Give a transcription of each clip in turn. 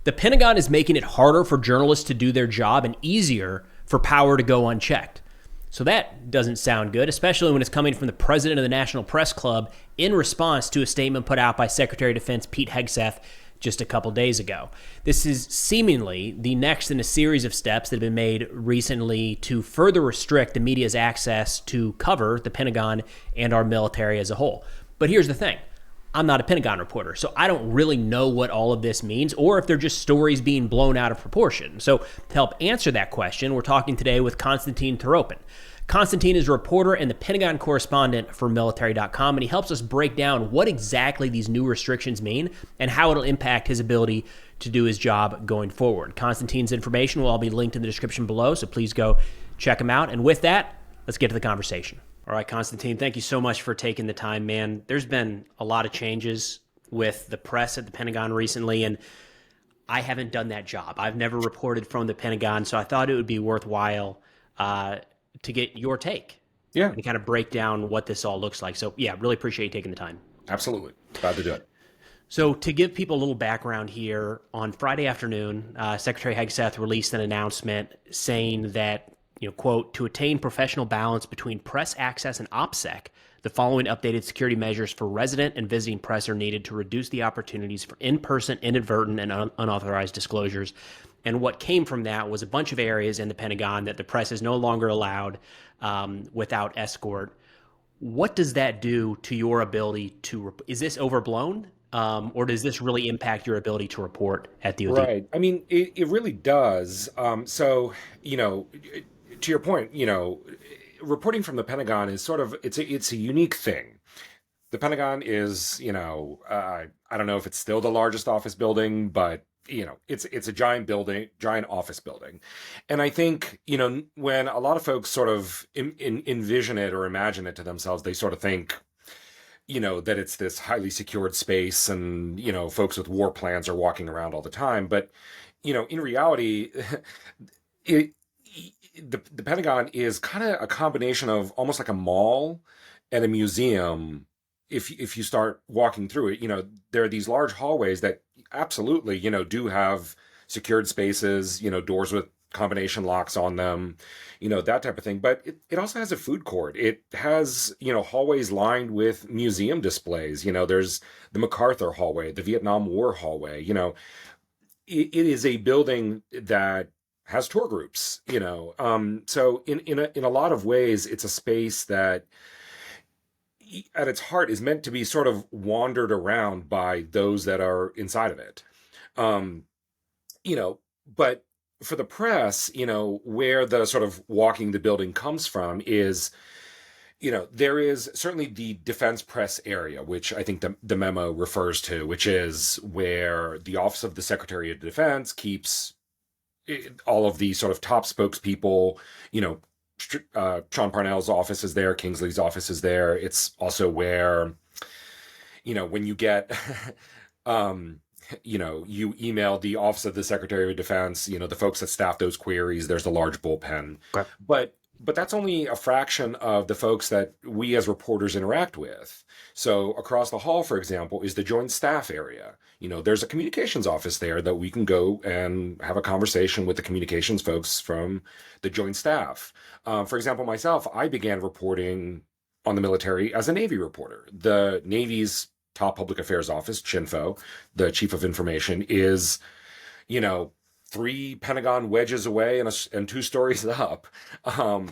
The Pentagon is making it harder for journalists to do their job and easier for power to go unchecked. So that doesn't sound good, especially when it's coming from the president of the National Press Club in response to a statement put out by Secretary of Defense Pete Hegseth just a couple days ago. This is seemingly the next in a series of steps that have been made recently to further restrict the media's access to cover the Pentagon and our military as a whole. But here's the thing. I'm not a Pentagon reporter, so I don't really know what all of this means or if they're just stories being blown out of proportion. So to help answer that question, we're talking today with Konstantin Toropin. Konstantin is a reporter and the Pentagon correspondent for military.com, and he helps us break down what exactly these new restrictions mean and how it'll impact his ability to do his job going forward. Konstantin's information will all be linked in the description below, so please go check him out. And with that, let's get to the conversation. All right, Konstantin, thank you so much for taking the time, man. There's been a lot of changes with the press at the Pentagon recently, and I haven't done that job. I've never reported from the Pentagon, so I thought it would be worthwhile to get your take. Yeah. And kind of break down what this all looks like. So, yeah, really appreciate you taking the time. Absolutely. Glad to do it. So to give people a little background here, on Friday afternoon, Secretary Hegseth released an announcement saying that, quote, to attain professional balance between press access and OPSEC, the following updated security measures for resident and visiting press are needed to reduce the opportunities for in-person, inadvertent, and unauthorized disclosures. And what came from that was a bunch of areas in the Pentagon that the press is no longer allowed without escort. What does that do to your ability to, is this overblown? Or does this really impact your ability to report at the OD? Right. I mean, it really does. So, to your point, reporting from the Pentagon is sort of, it's a unique thing. The Pentagon is, I don't know if it's still the largest office building, but it's a giant building, giant office building. And I think, when a lot of folks sort of envision it or imagine it to themselves, they sort of think, that it's this highly secured space and, folks with war plans are walking around all the time. But, in reality, the Pentagon is kind of a combination of almost like a mall and a museum. If you start walking through it, there are these large hallways that absolutely, do have secured spaces, doors with combination locks on them, that type of thing. But it also has a food court. It has, hallways lined with museum displays. There's the MacArthur hallway, the Vietnam War hallway. It is a building that has tour groups, so in a lot of ways, it's a space that at its heart is meant to be sort of wandered around by those that are inside of it. But for the press, where the sort of walking the building comes from is, there is certainly the defense press area, which I think the memo refers to, which is where the Office of the Secretary of Defense keeps all of the sort of top spokespeople. Sean Parnell's office is there, Kingsley's office is there. It's also where, when you get, you email the Office of the Secretary of Defense, the folks that staff those queries, there's a large bullpen. Okay. But that's only a fraction of the folks that we as reporters interact with. So across the hall, for example, is the Joint Staff area. There's a communications office there that we can go and have a conversation with the communications folks from the Joint Staff. For example, myself, I began reporting on the military as a Navy reporter. The Navy's top public affairs office, CHINFO, the Chief of Information, is, 3 Pentagon wedges away and 2 stories up, and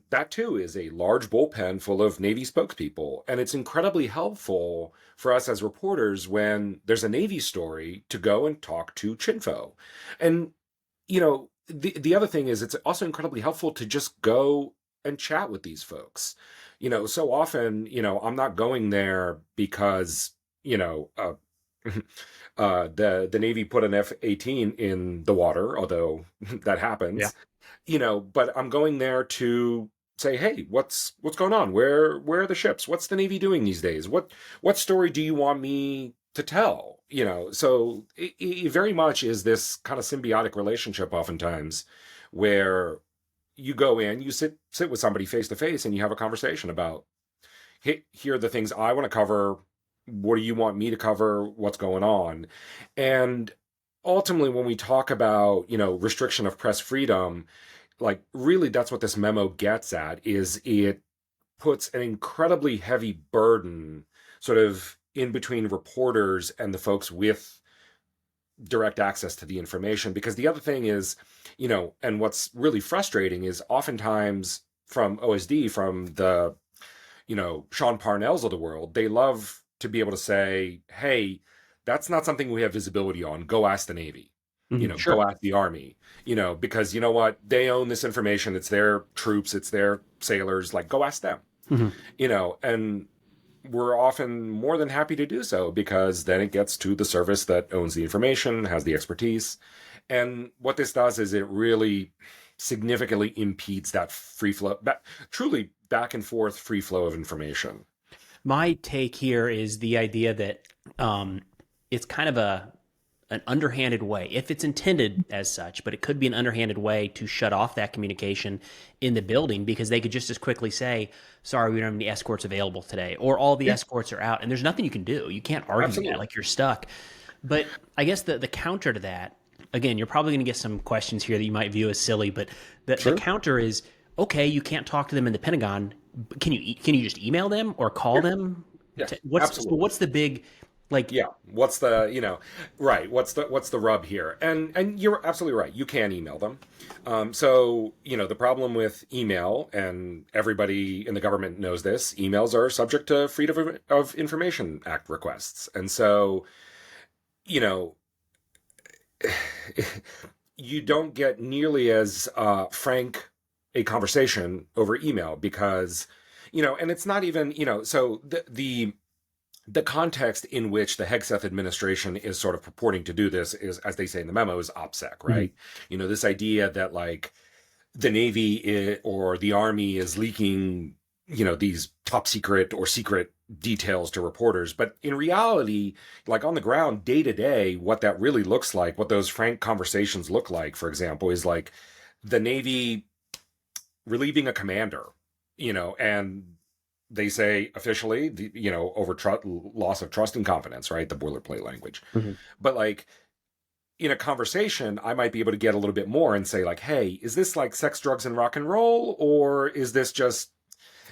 that too is a large bullpen full of Navy spokespeople. And it's incredibly helpful for us as reporters when there's a Navy story to go and talk to CHINFO. And, the other thing is it's also incredibly helpful to just go and chat with these folks. So often, I'm not going there because, the Navy put an F-18 in the water, although that happens. Yeah. But I'm going there to say, hey, what's going on? Where are the ships? What's the Navy doing these days? What story do you want me to tell? So it very much is this kind of symbiotic relationship oftentimes where you go in, you sit with somebody face to face and you have a conversation about, hey, here are the things I want to cover. What do you want me to cover? What's going on? And ultimately, when we talk about, restriction of press freedom, like really that's what this memo gets at, is it puts an incredibly heavy burden sort of in between reporters and the folks with direct access to the information. Because the other thing is, and what's really frustrating is oftentimes from OSD, from the, Sean Parnells of the world, they love to be able to say, hey, that's not something we have visibility on. Go ask the Navy. Sure. Go ask the Army, because you know what? They own this information. It's their troops, it's their sailors. Like, go ask them, Hmm. and we're often more than happy to do so because then it gets to the service that owns the information, has the expertise. And what this does is it really significantly impedes that free flow, truly back and forth free flow of information. My take here is the idea that it's kind of an underhanded way, if it's intended as such, but it could be an underhanded way to shut off that communication in the building because they could just as quickly say, sorry, we don't have any escorts available today, or all the Yeah, escorts are out. And there's nothing you can do. You can't argue that, absolutely. like you're stuck. But I guess the counter to that, again, you're probably going to get some questions here that you might view as silly, but the Sure. counter is, okay, you can't talk to them in the Pentagon. Can you just email them or call Yeah. them? Yeah. What's Absolutely. the big like? Yeah. What's the, right? What's the rub here? And you're absolutely right. You can email them. So, the problem with email, and everybody in the government knows this, emails are subject to Freedom of Information Act requests. And so, you know, you don't get nearly as frank a conversation over email because, and it's not even, so the context in which the Hegseth administration is sort of purporting to do this is, as they say in the memo, is OPSEC, Mhm. right? This idea that like the Navy or the Army is leaking, these top secret or secret details to reporters. But in reality, like on the ground, day to day, what that really looks like, what those frank conversations look like, for example, is like the Navy relieving a commander, and they say officially, over loss of trust and confidence, right? The boilerplate language. Mhm. But like in a conversation, I might be able to get a little bit more and say like, hey, is this like sex, drugs, and rock and roll? Or is this just,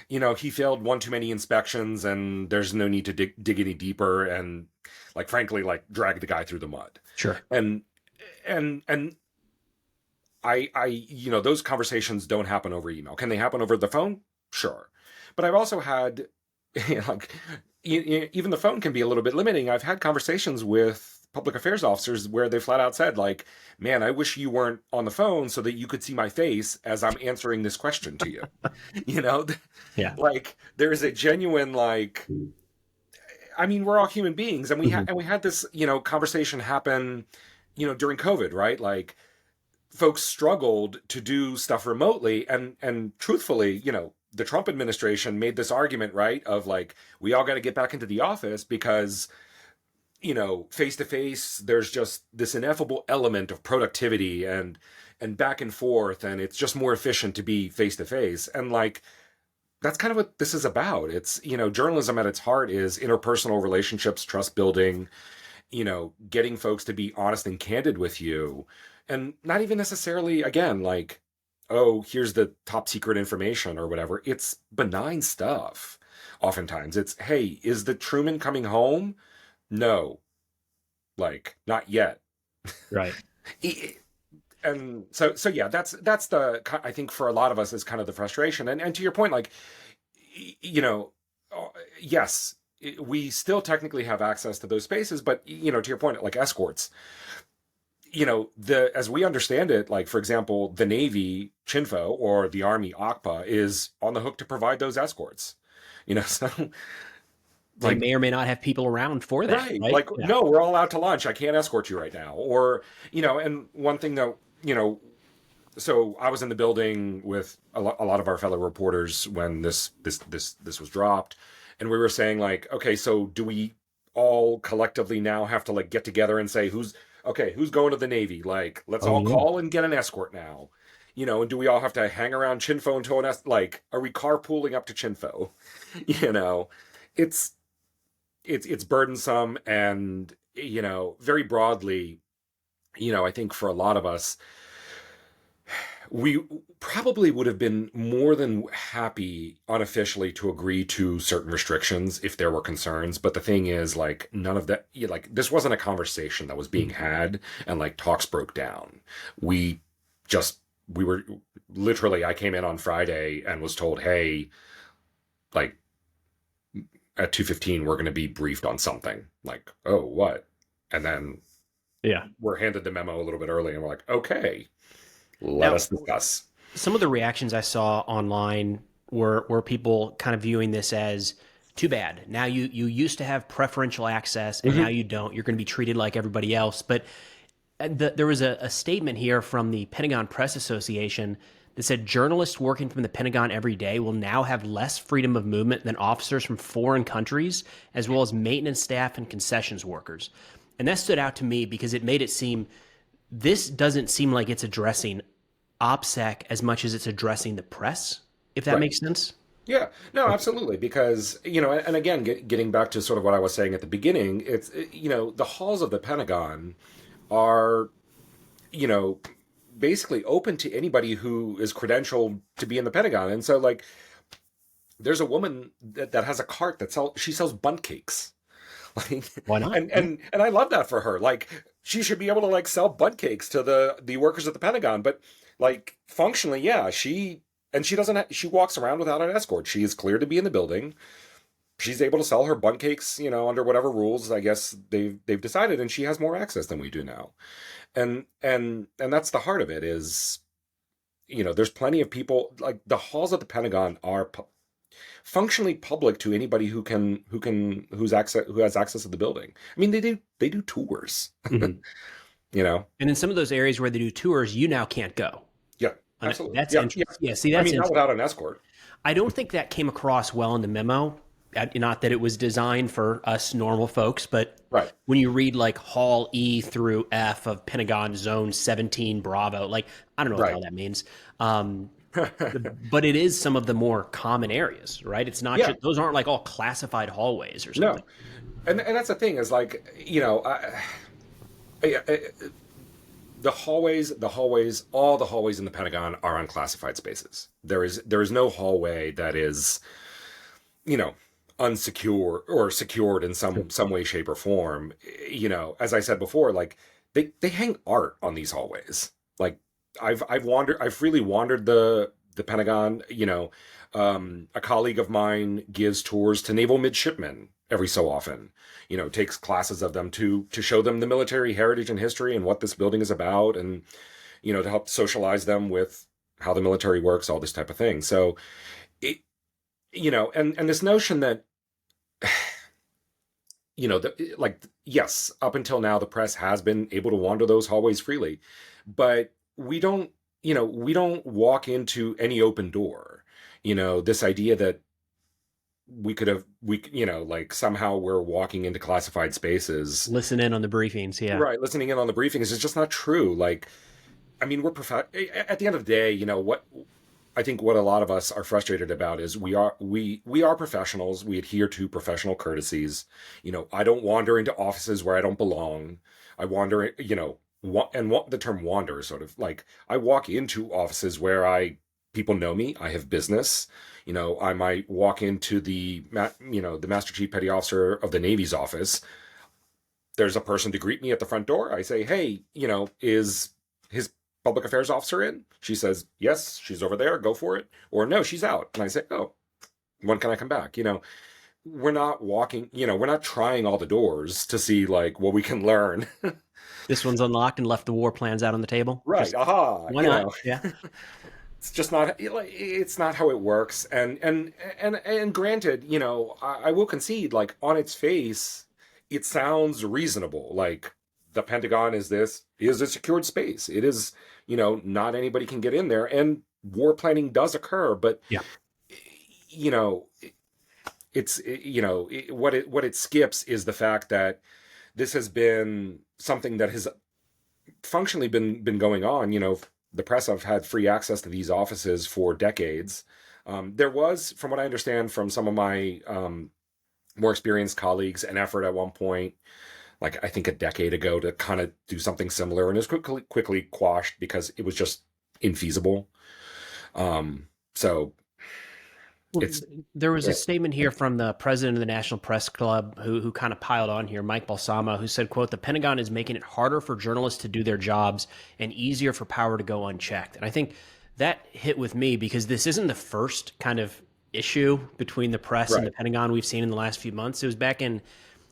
he failed one too many inspections and there's no need to dig any deeper and like, frankly, like drag the guy through the mud. Sure. And, and those conversations don't happen over email. Can they happen over the phone? Sure. But I've also had, like, even the phone can be a little bit limiting. I've had conversations with public affairs officers where they flat out said, like, man, I wish you weren't on the phone so that you could see my face as I'm answering this question to you. You know, Yeah. like, there's a genuine, like, I mean, we're all human beings, and Mhm. we had this, conversation happen, during COVID, right? Like, folks struggled to do stuff remotely, and truthfully, the Trump administration made this argument, right, of like, we all got to get back into the office because, face to face, there's just this ineffable element of productivity and back and forth, and it's just more efficient to be face to face. And like, that's kind of what this is about. It's, journalism at its heart is interpersonal relationships, trust building, getting folks to be honest and candid with you. And not even necessarily, again, like, oh, here's the top secret information or whatever. It's benign stuff. Oftentimes it's, hey, is the Truman coming home? No, like, not yet. Right. And so yeah, that's the, I think for a lot of us is kind of the frustration. And to your point, like, you know, yes, we still technically have access to those spaces, but to your point, like escorts, the as we understand it, like for example, the Navy Chinfo or the Army OCPA is on the hook to provide those escorts. So They like, may or may not have people around for that, right, right? like, Yeah. no, we're all out to lunch. I can't escort you right now. Or, and one thing that, so I was in the building with a lot of our fellow reporters when this was dropped, and we were saying like, okay, so do we all collectively now have to like get together and say who's going to the Navy? Like, let's Oh all yeah. call and get an escort now. And do we all have to hang around Chinfo until like, are we carpooling up to Chinfo? You know, it's it's burdensome, and very broadly, I think for a lot of us, we probably would have been more than happy unofficially to agree to certain restrictions if there were concerns. But the thing is, like, none of that, like, this wasn't a conversation that was being had and like talks broke down. We just, we were literally, I came in on Friday and was told, hey, like, at 2:15, we're going to be briefed on something. Like, oh, what? And then Yeah. we're handed the memo a little bit early and we're like, okay, let Now, us discuss. some of the reactions I saw online were people kind of viewing this as too bad. Now you used to have preferential access, and now Mhm. you don't. You're going to be treated like everybody else. But there was a statement here from the Pentagon Press Association that said journalists working from the Pentagon every day will now have less freedom of movement than officers from foreign countries, as well as maintenance staff and concessions workers. And that stood out to me because it made it seem this doesn't seem like it's addressing OPSEC as much as it's addressing the press, if that Right. makes sense. Yeah, no, absolutely. Because, and again, getting back to sort of what I was saying at the beginning, the halls of the Pentagon are, you know, basically open to anybody who is credentialed to be in the Pentagon. And so, like, there's a woman that has a cart she sells bunt cakes. Like, Why not? and, Yeah. and I love that for her. Like, she should be able to like sell bunt cakes to the workers at the Pentagon. But like, functionally, yeah, she doesn't she walks around without an escort. She is cleared to be in the building. She's able to sell her bunt cakes, under whatever rules I guess they've decided, and she has more access than we do now. And that's the heart of it is, there's plenty of people, like, the halls at the Pentagon are functionally public to anybody who has access to the building. I mean, they do tours, Mhm. you know. And in some of those areas where they do tours, you now can't go. Yeah, And absolutely. that's Yeah, yeah. interesting. Yeah, see, I that's mean, not interesting. without an escort. I don't think that came across well in the memo. Not that it was designed for us normal folks, but Right. when you read like Hall E through F of Pentagon Zone 17 Bravo, like I don't know what the Right. hell that means. Um, but it is some of the more common areas, right? It's not Yeah. just those aren't like all classified hallways or something. No. And that's the thing is, like, I, all the hallways in the Pentagon are unclassified spaces. There is no hallway that is, you know, unsecure or secured in some way, shape, or form. As I said before, like, they hang art on these hallways. Like, I've freely wandered the Pentagon. A colleague of mine gives tours to naval midshipmen every so often. Takes classes of them to show them the military heritage and history and what this building is about, and to help socialize them with how the military works, all this type of thing. So it, and this notion that, like, yes, up until now, the press has been able to wander those hallways freely, but we don't walk into any open door. This idea that like, somehow we're walking into classified spaces. Listen in on the briefings, yeah. Right, listening in on the briefings is just not true. Like, I mean, at the end of the day, what I think what a lot of us are frustrated about is we are professionals. We adhere to professional courtesies. I don't wander into offices where I don't belong. I wander, and what the term wander is sort of like, I walk into offices where people know me. I have business. I might walk into the Master Chief Petty Officer of the Navy's office. There's a person to greet me at the front door. I say, hey, is his public affairs officer in? She says, yes, she's over there. Go for it. Or no, she's out. And I say, oh, when can I come back? We're not walking, we're not trying all the doors to see, like, what we can learn. This one's unlocked and left the war plans out on the table. Right. Just Aha. why not? Yeah. It's just not, it's not how it works. And granted, I will concede, like, on its face, it sounds reasonable. Like, the Pentagon is a secured space. It is, not anybody can get in there, and war planning does occur. But Yeah. you know, what it skips is the fact that this has been something that has functionally been going on. The press have had free access to these offices for decades. There was, from what I understand from some of my more experienced colleagues, an effort at one point like I think a decade ago to kind of do something similar, and it was quickly quashed because it was just infeasible. So Well, it's there was a yeah, statement here from the president of the National Press Club who kind of piled on here, Mike Balsama, who said, quote, "The Pentagon is making it harder for journalists to do their jobs and easier for power to go unchecked." And I think that hit with me because this isn't the first kind of issue between the press and the right. Pentagon we've seen in the last few months. It was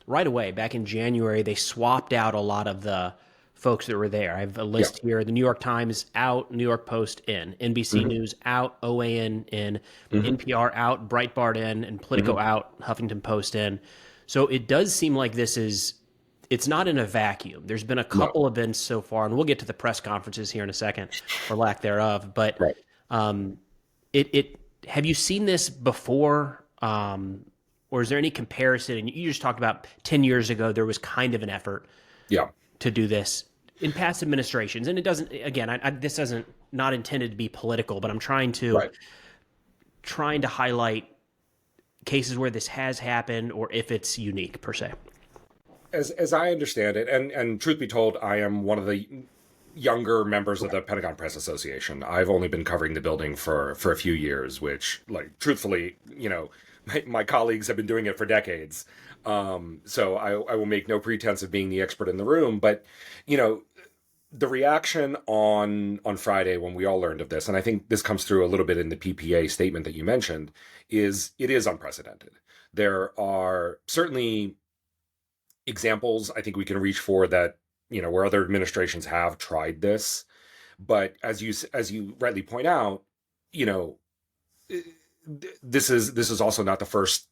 right away, back in January, they swapped out a lot of the folks that were there. I have a Yeah. list here. The New York Times out, New York Post in, NBC Hmm. News out, OAN in, Hmm. NPR out, Breitbart in, and Politico Hmm. out, Huffington Post in. So it does seem like it's not in a vacuum. There's been a No. couple events so far, and we'll get to the press conferences here in a second, or lack thereof. But Right. um, it have you seen this before? Or is there any comparison? And you just talked about 10 years ago, there was kind of an effort Yeah. to do this in past administrations. And it doesn't, again, this doesn't not intended to be political, but I'm Right. trying to highlight cases where this has happened or if it's unique per se. As I understand it, and truth be told, I am one of the younger members of the Pentagon Press Association. I've only been covering the building for a few years, which, like, truthfully, my colleagues have been doing it for decades. So I will make no pretense of being the expert in the room, but you know, the reaction on Friday when we all learned of this, and I think this comes through a little bit in the PPA statement that you mentioned, is it is unprecedented. There are certainly examples I think we can reach for that, where other administrations have tried this, but as you rightly point out, you know, this is also not the first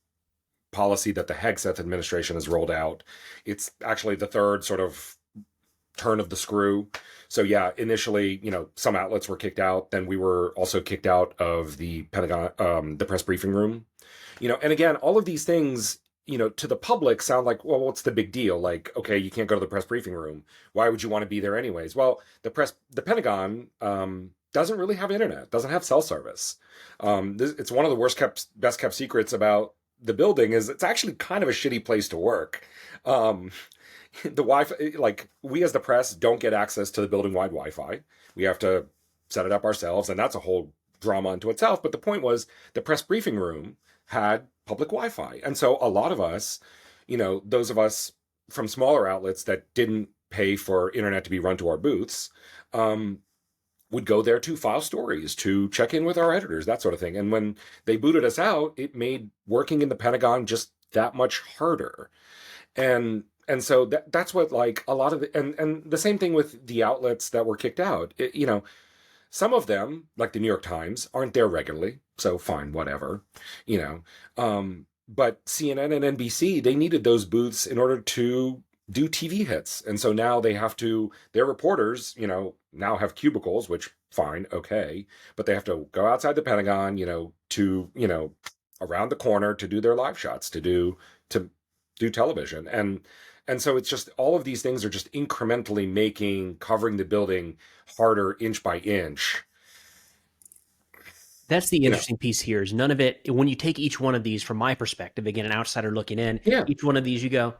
policy that the Hegseth administration has rolled out. It's actually the third sort of turn of the screw. So yeah, initially, some outlets were kicked out. Then we were also kicked out of the Pentagon, the press briefing room. And again, all of these things, to the public sound like, well, what's the big deal? Like, okay, you can't go to the press briefing room. Why would you want to be there anyways? Well, the Pentagon doesn't really have internet, doesn't have cell service. It's one of the best kept secrets about the building is it's actually kind of a shitty place to work. The Wi-Fi, like we as the press don't get access to the building-wide Wi-Fi. We have to set it up ourselves, and that's a whole drama unto itself. But the point was the press briefing room had public Wi-Fi. And so a lot of us, those of us from smaller outlets that didn't pay for internet to be run to our booths, would go there to file stories, to check in with our editors, that sort of thing. And when they booted us out, it made working in the Pentagon just that much harder. And so that's what, like, a lot of and the same thing with the outlets that were kicked out. Some of them, like the New York Times, aren't there regularly, so fine, whatever, you know. But CNN and NBC, they needed those booths in order to do TV hits, and so now their reporters, now have cubicles, which fine, okay, but they have to go outside the Pentagon, to around the corner to do their live shots, to do television, and so it's just all of these things are just incrementally making covering the building harder inch by inch. That's the interesting piece here is none of it, when you take each one of these from my perspective, again, an outsider looking in, Yeah. each one of these you go,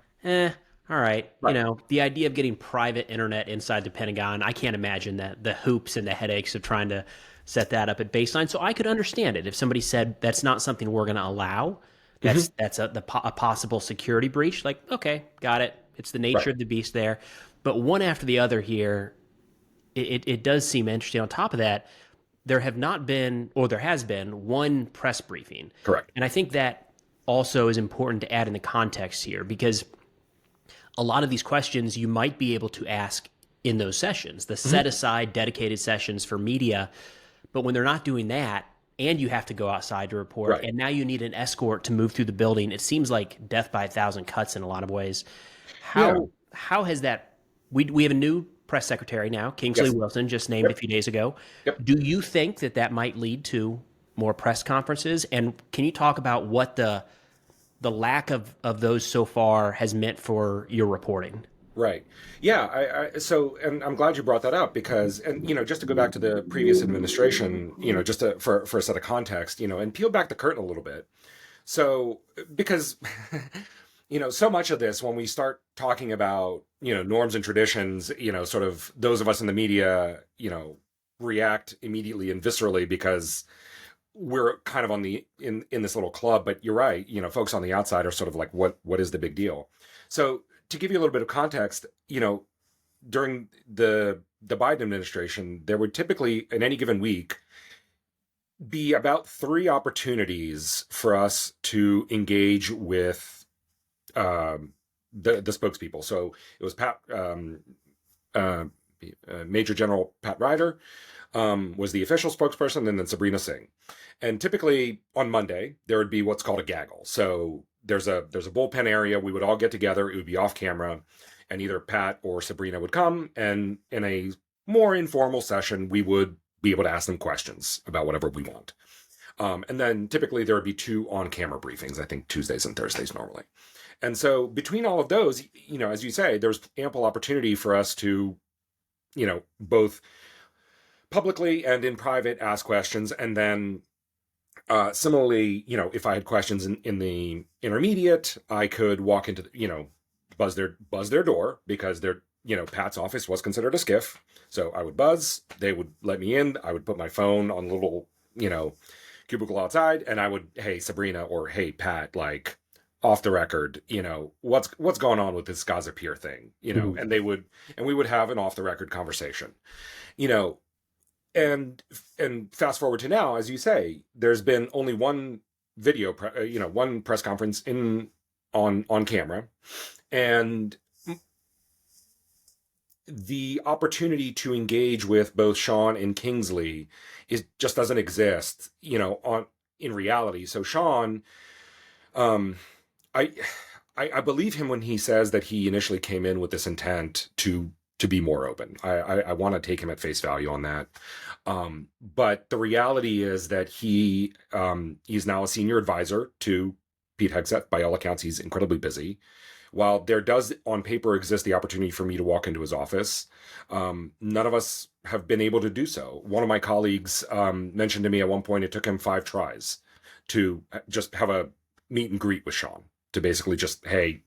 all right. Right. The idea of getting private internet inside the Pentagon, I can't imagine that the hoops and the headaches of trying to set that up at baseline. So I could understand it if somebody said that's not something we're going to allow. That's a possible security breach. Like, okay, got it. It's the nature Right. of the beast there. But one after the other here, it does seem interesting. On top of that, there has been one press briefing. Correct. And I think that also is important to add in the context here because a lot of these questions you might be able to ask in those sessions, the set aside dedicated sessions for media. But when they're not doing that, and you have to go outside to report, Right. and now you need an escort to move through the building, it seems like death by a thousand cuts in a lot of ways. Yeah. How has that? We have a new press secretary now, Kingsley Yes. Wilson, just named a few days ago. Yep. Do you think that might lead to more press conferences? And can you talk about what the lack of those so far has meant for your reporting? Right. Yeah. And I'm glad you brought that up because, and just to go back to the previous administration, just for a set of context, and peel back the curtain a little bit. So, because so much of this, when we start talking about, norms and traditions, sort of those of us in the media, react immediately and viscerally because we're kind of in this little club. But you're right, folks on the outside are sort of like, what is the big deal? So to give you a little bit of context, during the Biden administration, there would typically in any given week be about 3 opportunities for us to engage with the spokespeople. So it was uh, Major General Pat Ryder was the official spokesperson, and then Sabrina Singh. And typically on Monday there would be what's called a gaggle. So there's a bullpen area. We would all get together. It would be off camera, and either Pat or Sabrina would come, and in a more informal session, we would be able to ask them questions about whatever we want. And then typically there would be 2 on-camera briefings, I think Tuesdays and Thursdays normally. And so between all of those, as you say, there's ample opportunity for us to, both publicly and in private ask questions. And then similarly, if I had questions in the intermediate, I could walk into, buzz their door, because Pat's office was considered a skiff. So I would buzz, they would let me in. I would put my phone on a little, cubicle outside, and I would, hey, Sabrina, or hey, Pat, like, off the record, what's going on with this Gaza Pier thing, Mhm. and we would have an off the record conversation, you know, and fast forward to now, as you say, there's been only one one press conference on camera, and the opportunity to engage with both Sean and Kingsley just doesn't exist, in reality. So Sean, um, I I believe him when he says that he initially came in with this intent to be more open. I want to take him at face value on that. But the reality is that he's now a senior advisor to Pete Hegseth. By all accounts, he's incredibly busy. While there does on paper exist the opportunity for me to walk into his office, none of us have been able to do so. One of my colleagues mentioned to me at one point it took him 5 tries to just have a meet and greet with Sean, to basically just, hey,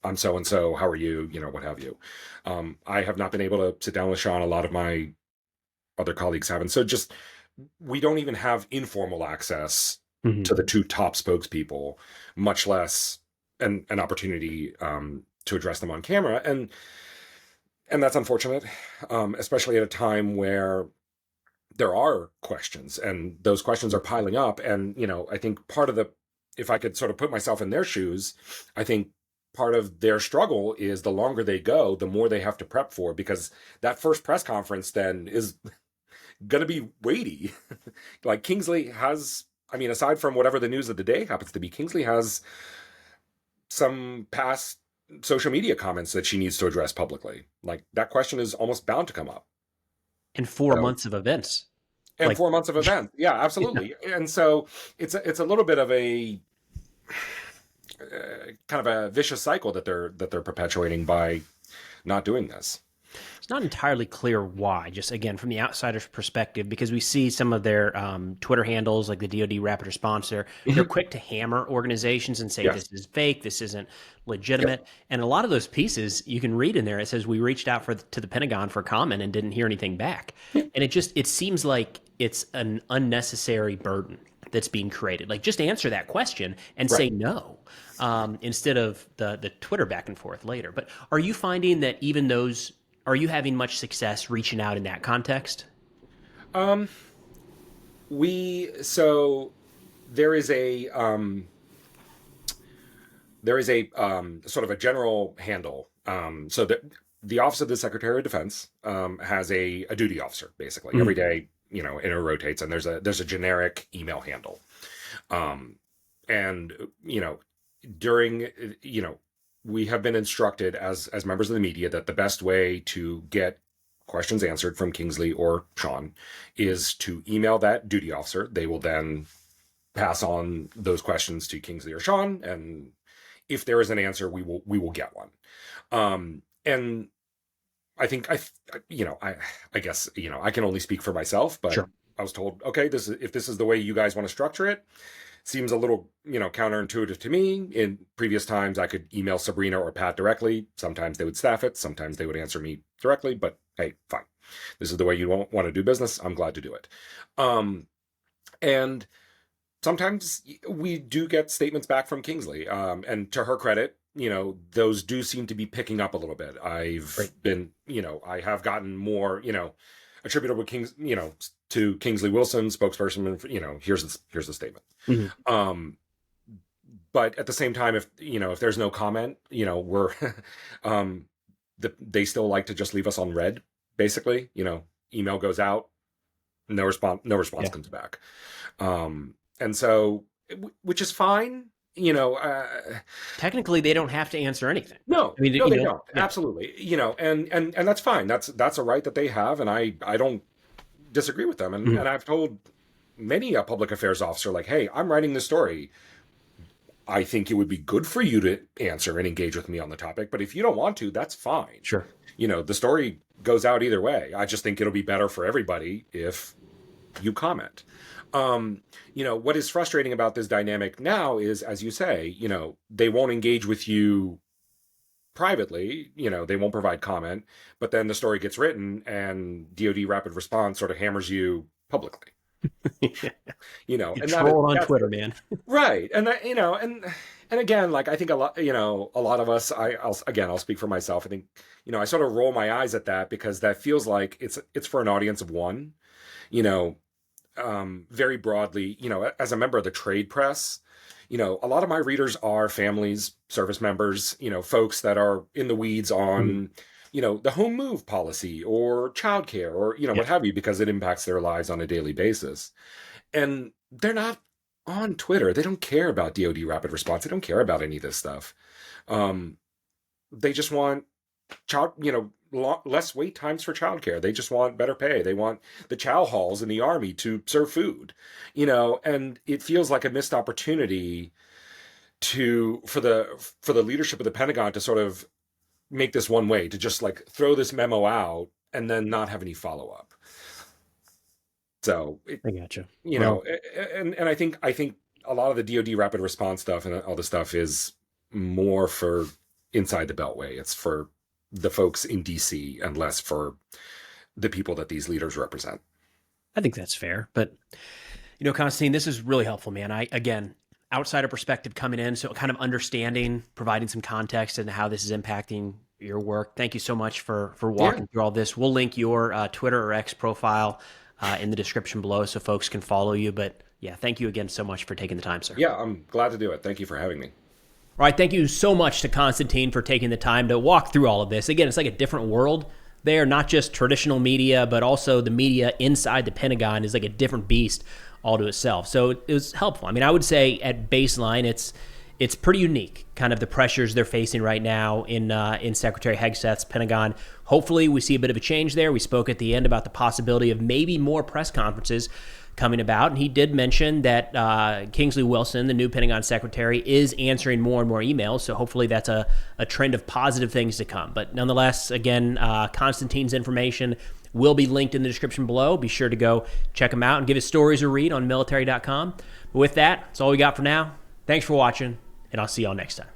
I'm so and so, how are you, what have you. I have not been able to sit down with Sean. A lot of my other colleagues haven't. So just, we don't even have informal access Mhm. to the 2 top spokespeople, much less an opportunity to address them on camera, and that's unfortunate, especially at a time where there are questions, and those questions are piling up. And I think part of the, if I could sort of put myself in their shoes, I think part of their struggle is the longer they go, the more they have to prep for, because that first press conference then is going to be weighty. Like Kingsley has, I mean, aside from whatever the news of the day happens to be, Kingsley has some past social media comments that she needs to address publicly. Like, that question is almost bound to come up. And 4 So, months of events. and Like, 4 months of events. Yeah, yeah. absolutely. And so it's a little bit of a kind of a vicious cycle that they're perpetuating by not doing this. It's not entirely clear why, just again, from the outsider's perspective, because we see some of their Twitter handles, like the DoD Rapid Response, they're quick to hammer organizations and say, Yes. this is fake, this isn't Yep. legitimate. And a lot of those pieces you can read in there, it says, we reached out to the Pentagon for comment and didn't hear anything back. Yeah. And it seems like it's an unnecessary burden that's being created. Like, just answer that question and Right. say no, instead of the Twitter back and forth later. But are you finding that even those, are you having much success reaching out in that context? Um, so there is a sort of a general handle. So the Office of the Secretary of Defense has a duty officer, basically every Mhm. day, and it rotates, and there's a generic email handle. Um, and during, we have been instructed as members of the media that the best way to get questions answered from Kingsley or Sean is to email that duty officer. They will then pass on those questions to Kingsley or Sean, and if there is an answer, we will get one. And I think I guess I can only speak for myself, but Sure. I was told, okay, if this is the way you guys want to structure it, seems a little, counterintuitive to me. In previous times, I could email Sabrina or Pat directly. Sometimes they would staff it. Sometimes they would answer me directly. But hey, fine. This is the way you want to do business. I'm glad to do it. And sometimes we do get statements back from Kingsley. And to her credit, those do seem to be picking up a little bit. I've been, I have gotten more, attributable to Kingsley Wilson, spokesperson, here's the statement. Mm-hmm. But at the same time, if there's no comment, we're, they still like to just leave us on red, basically. Email goes out, no response comes back. And so, which is fine. Technically, they don't have to answer anything. No, they don't. Yeah. Absolutely. And that's fine. That's a right that they have, and I don't disagree with them. And I've told many a public affairs officer, like, hey, I'm writing this story. I think it would be good for you to answer and engage with me on the topic, but if you don't want to, that's fine. Sure. The story goes out either way. I just think it'll be better for everybody if you comment. What is frustrating about this dynamic now is, as you say, they won't engage with you privately, they won't provide comment, but then the story gets written and DoD Rapid Response sort of hammers you publicly. And troll on Twitter, man. Right. And that, and again, like, I think a lot of us, I'll speak for myself. I think, I sort of roll my eyes at that because that feels like it's for an audience of one, very broadly, as a member of the trade press, a lot of my readers are families, service members, folks that are in the weeds on, the home move policy or childcare or, what have you, because it impacts their lives on a daily basis. And they're not on Twitter. They don't care about DoD Rapid Response. They don't care about any of this stuff. They just want less wait times for childcare. They just want better pay. They want the chow halls in the Army to serve food, and it feels like a missed opportunity for the leadership of the Pentagon to sort of make this one way, to just like throw this memo out and then not have any follow up. So I gotcha. And I think a lot of the DoD Rapid Response stuff and all this stuff is more for inside the Beltway. It's for the folks in DC and less for the people that these leaders represent. I think that's fair. But, Konstantin, this is really helpful, man. Again, outsider perspective coming in, so kind of understanding, providing some context and how this is impacting your work. Thank you so much for walking through all this. We'll link your Twitter or X profile in the description below so folks can follow you. But yeah, thank you again so much for taking the time, sir. Yeah, I'm glad to do it. Thank you for having me. All right, thank you so much to Konstantin for taking the time to walk through all of this. Again, it's like a different world there, not just traditional media, but also the media inside the Pentagon is like a different beast all to itself. So it was helpful. I mean, I would say at baseline, it's pretty unique, kind of the pressures they're facing right now in Secretary Hegseth's Pentagon. Hopefully, we see a bit of a change there. We spoke at the end about the possibility of maybe more press conferences coming about, and he did mention that Kingsley Wilson, the new Pentagon secretary, is answering more and more emails, so hopefully that's a trend of positive things to come. But nonetheless, again, Konstantin's information will be linked in the description below. Be sure to go check him out and give his stories a read on military.com. But with that, that's all we got for now. Thanks for watching, and I'll see y'all next time.